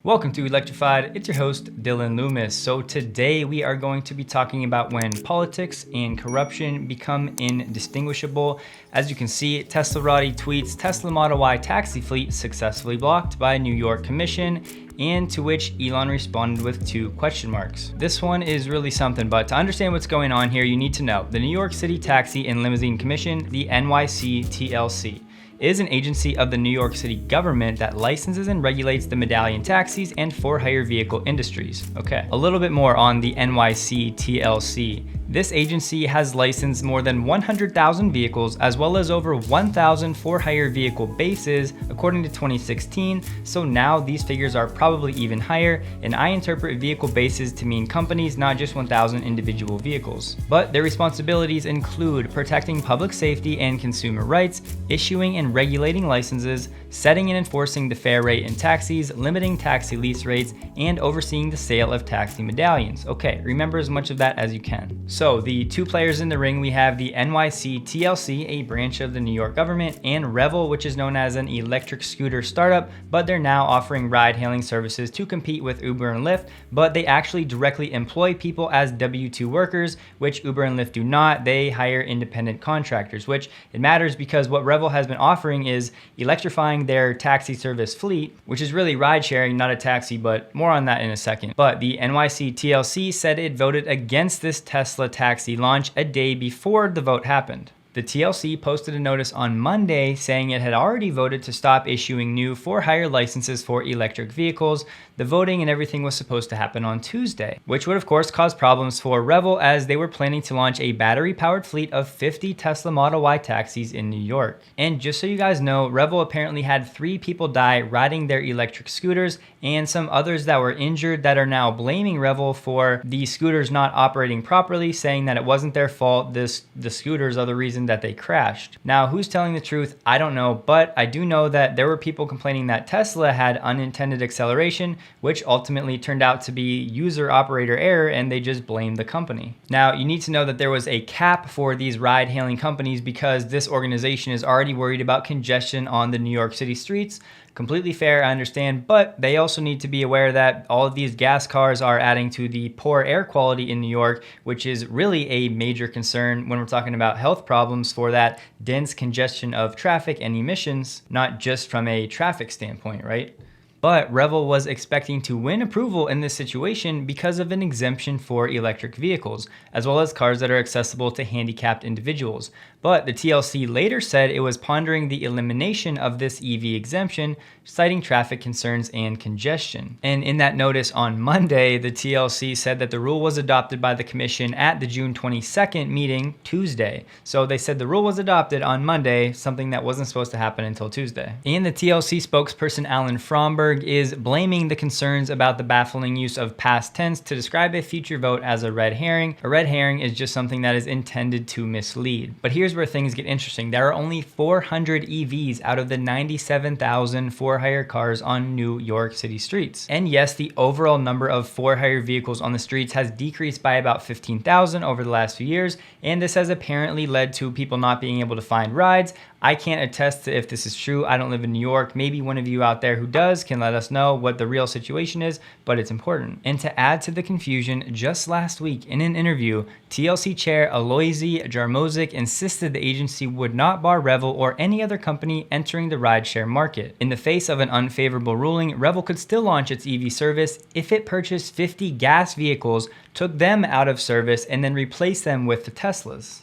Welcome to Electrified. It's your host, Dylan Loomis. So today we are going to be talking about when politics and corruption become indistinguishable. As you can see, Teslarati tweets, Tesla Model Y taxi fleet successfully blocked by New York Commission, and to which Elon responded with 2 question marks. This one is really something, but to understand what's going on here, you need to know the New York City Taxi and Limousine Commission, the NYC TLC, is an agency of the New York City government that licenses and regulates the medallion taxis and for-hire vehicle industries. Okay, a little bit more on the NYC TLC. This agency has licensed more than 100,000 vehicles as well as over 1,000 for-hire vehicle bases according to 2016, so now these figures are probably even higher, and I interpret vehicle bases to mean companies, not just 1,000 individual vehicles. But their responsibilities include protecting public safety and consumer rights, issuing and regulating licenses, setting and enforcing the fare rate in taxis, limiting taxi lease rates, and overseeing the sale of taxi medallions. Okay, remember as much of that as you can. So the 2 players in the ring, we have the NYC TLC, a branch of the New York government, and Revel, which is known as an electric scooter startup, but they're now offering ride-hailing services to compete with Uber and Lyft, but they actually directly employ people as W-2 workers, which Uber and Lyft do not. They hire independent contractors, which it matters because what Revel has been offering is electrifying their taxi service fleet, which is really ride sharing, not a taxi, but more on that in a second. But the NYC TLC said it voted against this Tesla taxi launch a day before the vote happened. The TLC posted a notice on Monday saying it had already voted to stop issuing new for-hire licenses for electric vehicles. The voting and everything was supposed to happen on Tuesday, which would of course cause problems for Revel as they were planning to launch a battery-powered fleet of 50 Tesla Model Y taxis in New York. And just so you guys know, Revel apparently had 3 people die riding their electric scooters and some others that were injured that are now blaming Revel for the scooters not operating properly, saying that it wasn't their fault, the scooters are the reason that they crashed. Now, who's telling the truth? I don't know, but I do know that there were people complaining that Tesla had unintended acceleration, which ultimately turned out to be user operator error, and they just blamed the company. Now, you need to know that there was a cap for these ride-hailing companies because this organization is already worried about congestion on the New York City streets. Completely fair, I understand, but they also need to be aware that all of these gas cars are adding to the poor air quality in New York, which is really a major concern when we're talking about health problems for that dense congestion of traffic and emissions, not just from a traffic standpoint, right? But Revel was expecting to win approval in this situation because of an exemption for electric vehicles, as well as cars that are accessible to handicapped individuals. But the TLC later said it was pondering the elimination of this EV exemption, citing traffic concerns and congestion. And in that notice on Monday, the TLC said that the rule was adopted by the commission at the June 22nd meeting Tuesday. So they said the rule was adopted on Monday, something that wasn't supposed to happen until Tuesday. And the TLC spokesperson Alan Fromberg is blaming the concerns about the baffling use of past tense to describe a future vote as a red herring. A red herring is just something that is intended to mislead. But here's where things get interesting. There are only 400 EVs out of the 97,000 for-hire cars on New York City streets. And yes, the overall number of for-hire vehicles on the streets has decreased by about 15,000 over the last few years, and this has apparently led to people not being able to find rides. I can't attest to if this is true. I don't live in New York. Maybe one of you out there who does can let us know what the real situation is, but it's important. And to add to the confusion, just last week in an interview, TLC chair Aloisi Jarmozic insisted the agency would not bar Revel or any other company entering the rideshare market. In the face of an unfavorable ruling, Revel could still launch its EV service if it purchased 50 gas vehicles, took them out of service, and then replaced them with the Teslas.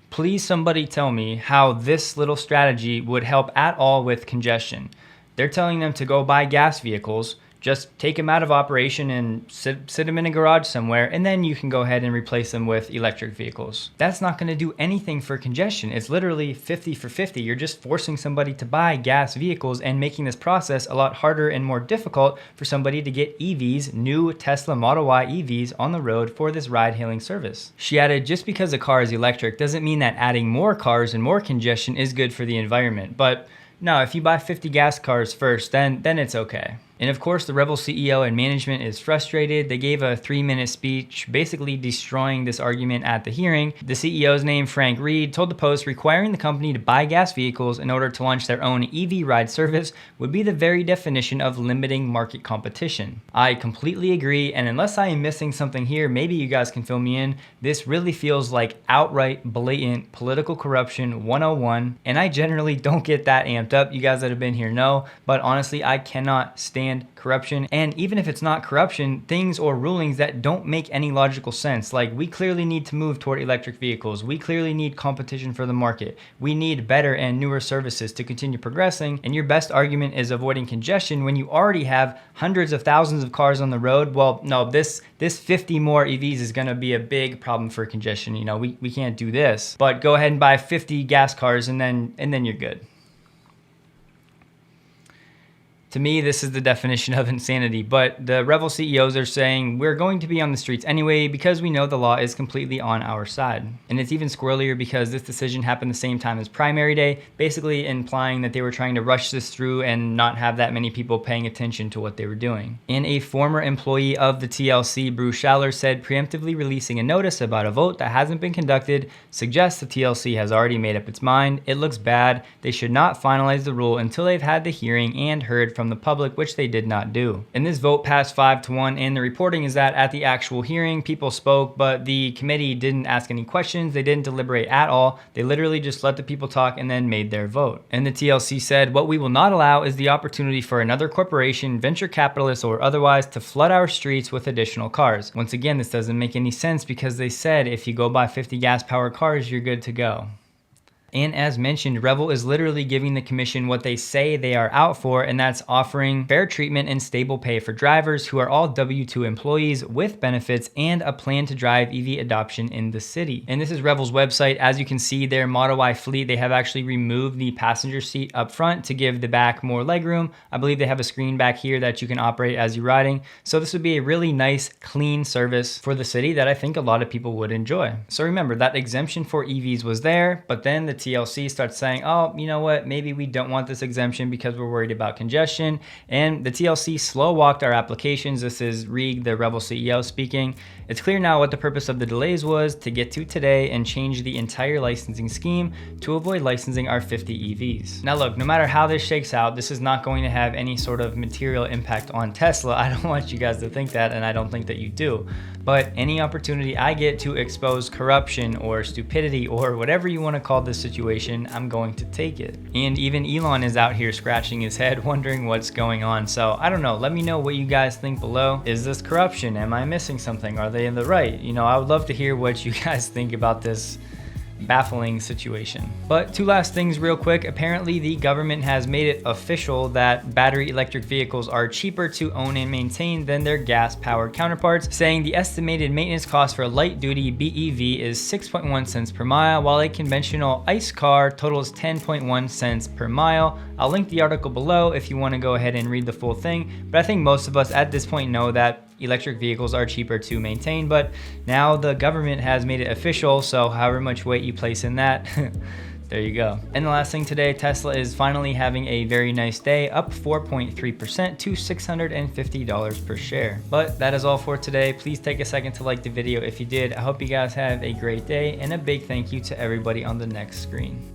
Please somebody tell me how this little strategy would help at all with congestion. They're telling them to go buy gas vehicles, just take them out of operation and sit them in a garage somewhere, and then you can go ahead and replace them with electric vehicles. That's not going to do anything for congestion. It's literally 50 for 50. You're just forcing somebody to buy gas vehicles and making this process a lot harder and more difficult for somebody to get EVs, new Tesla Model Y EVs, on the road for this ride-hailing service. She added, just because a car is electric doesn't mean that adding more cars and more congestion is good for the environment. But no, if you buy 50 gas cars first, then it's okay. And of course, the Revel CEO and management is frustrated. They gave a 3-minute speech basically destroying this argument at the hearing. The CEO's name, Frank Reed, told the Post requiring the company to buy gas vehicles in order to launch their own EV ride service would be the very definition of limiting market competition. I completely agree, and unless I am missing something here, maybe you guys can fill me in. This really feels like outright blatant political corruption 101, and I generally don't get that amped up. You guys that have been here know, but honestly, I cannot stand corruption. And even if it's not corruption, things or rulings that don't make any logical sense. Like, we clearly need to move toward electric vehicles. We clearly need competition for the market. We need better and newer services to continue progressing. And your best argument is avoiding congestion when you already have hundreds of thousands of cars on the road. Well, no, this 50 more EVs is going to be a big problem for congestion. You know, we can't do this. But go ahead and buy 50 gas cars and then you're good. To me, this is the definition of insanity, but the Revel CEOs are saying we're going to be on the streets anyway because we know the law is completely on our side. And it's even squirrelier because this decision happened the same time as primary day, basically implying that they were trying to rush this through and not have that many people paying attention to what they were doing. And a former employee of the TLC, Bruce Schaller, said preemptively releasing a notice about a vote that hasn't been conducted suggests the TLC has already made up its mind. It looks bad. They should not finalize the rule until they've had the hearing and heard from the public, which they did not do. And this vote passed 5-1, and the reporting is that at the actual hearing, people spoke, but the committee didn't ask any questions. They didn't deliberate at all. They literally just let the people talk and then made their vote. And the TLC said, what we will not allow is the opportunity for another corporation, venture capitalist or otherwise, to flood our streets with additional cars. Once again, this doesn't make any sense because they said if you go buy 50 gas-powered cars, you're good to go. And as mentioned, Revel is literally giving the commission what they say they are out for, and that's offering fair treatment and stable pay for drivers who are all W-2 employees with benefits and a plan to drive EV adoption in the city. And this is Revel's website. As you can see, their Model Y fleet, they have actually removed the passenger seat up front to give the back more legroom. I believe they have a screen back here that you can operate as you're riding. So this would be a really nice, clean service for the city that I think a lot of people would enjoy. So remember, that exemption for EVs was there, but then the TLC starts saying, oh, you know what, maybe we don't want this exemption because we're worried about congestion. And the TLC slow walked our applications. This is Reed, the Revel CEO, speaking. It's clear now what the purpose of the delays was, to get to today and change the entire licensing scheme to avoid licensing our 50 EVs. Now look, no matter how this shakes out, this is not going to have any sort of material impact on Tesla. I don't want you guys to think that, and I don't think that you do. But any opportunity I get to expose corruption or stupidity or whatever you want to call this situation, I'm going to take it. And even Elon is out here scratching his head wondering what's going on. So I don't know, let me know what you guys think below. Is this corruption? Am I missing something? Are they in the right? You know, I would love to hear what you guys think about this baffling situation. But two last things real quick. Apparently the government has made it official that battery electric vehicles are cheaper to own and maintain than their gas powered counterparts, saying the estimated maintenance cost for a light duty BEV is 6.1 cents per mile, while a conventional ICE car totals 10.1 cents per mile. I'll link the article below if you want to go ahead and read the full thing, but I think most of us at this point know that electric vehicles are cheaper to maintain, but now the government has made it official, so however much weight you place in that, there you go. And the last thing today, Tesla is finally having a very nice day, up 4.3% to $650 per share. But that is all for today. Please take a second to like the video if you did. I hope you guys have a great day, and a big thank you to everybody on the next screen.